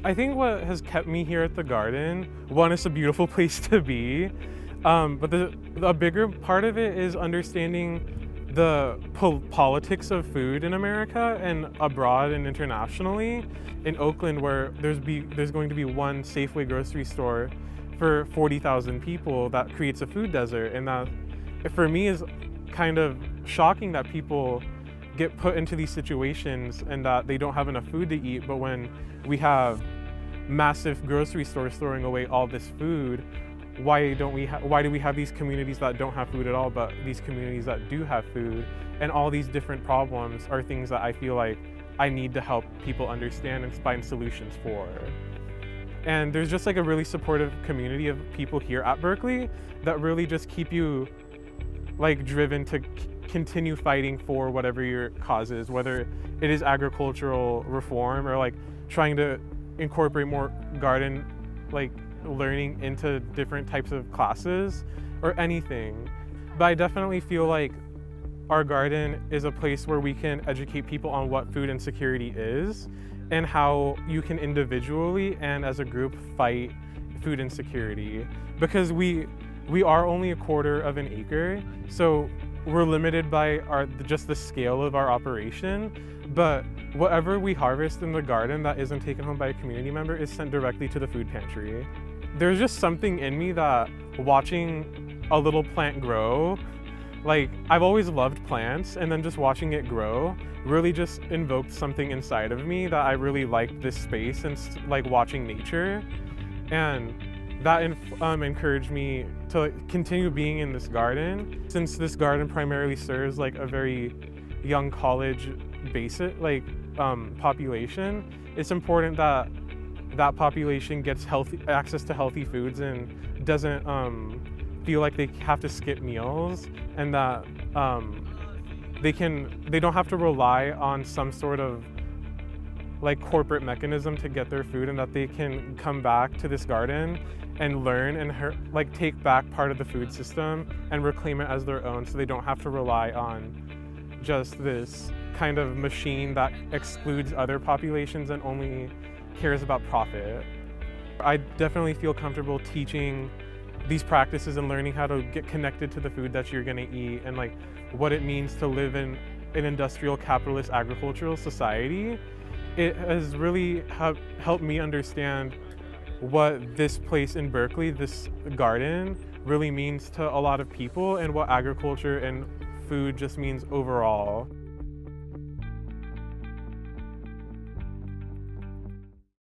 I think what has kept me here at the garden, one, it's a beautiful place to be, but the bigger part of it is understanding the politics of food in America and abroad and internationally. In Oakland, where there's going to be one Safeway grocery store for 40,000 people, that creates a food desert, and that for me is kind of shocking that people get put into these situations and that they don't have enough food to eat. But when we have massive grocery stores throwing away all this food, why do we have these communities that don't have food at all, but these communities that do have food? And all these different problems are things that I feel like I need to help people understand and find solutions for. And there's just like a really supportive community of people here at Berkeley that really just keep you like driven to continue fighting for whatever your cause is, whether it is agricultural reform or like trying to incorporate more garden like learning into different types of classes or anything. But I definitely feel like our garden is a place where we can educate people on what food insecurity is and how you can individually and as a group fight food insecurity, because we are only a quarter of an acre, so we're limited by just the scale of our operation. But whatever we harvest in the garden that isn't taken home by a community member is sent directly to the food pantry. There's just something in me that watching a little plant grow, like I've always loved plants, and then just watching it grow really just invoked something inside of me that I really liked this space and like watching nature. And that encouraged me to continue being in this garden. Since this garden primarily serves like a very young college basic population, it's important that that population gets access to healthy foods and doesn't feel like they have to skip meals, and that they don't have to rely on some sort of like corporate mechanism to get their food, and that they can come back to this garden and learn and like take back part of the food system and reclaim it as their own, so they don't have to rely on just this kind of machine that excludes other populations and only cares about profit. I definitely feel comfortable teaching these practices and learning how to get connected to the food that you're gonna eat and like what it means to live in an industrial capitalist agricultural society. It has really helped me understand what this place in Berkeley, this garden, really means to a lot of people and what agriculture and food just means overall.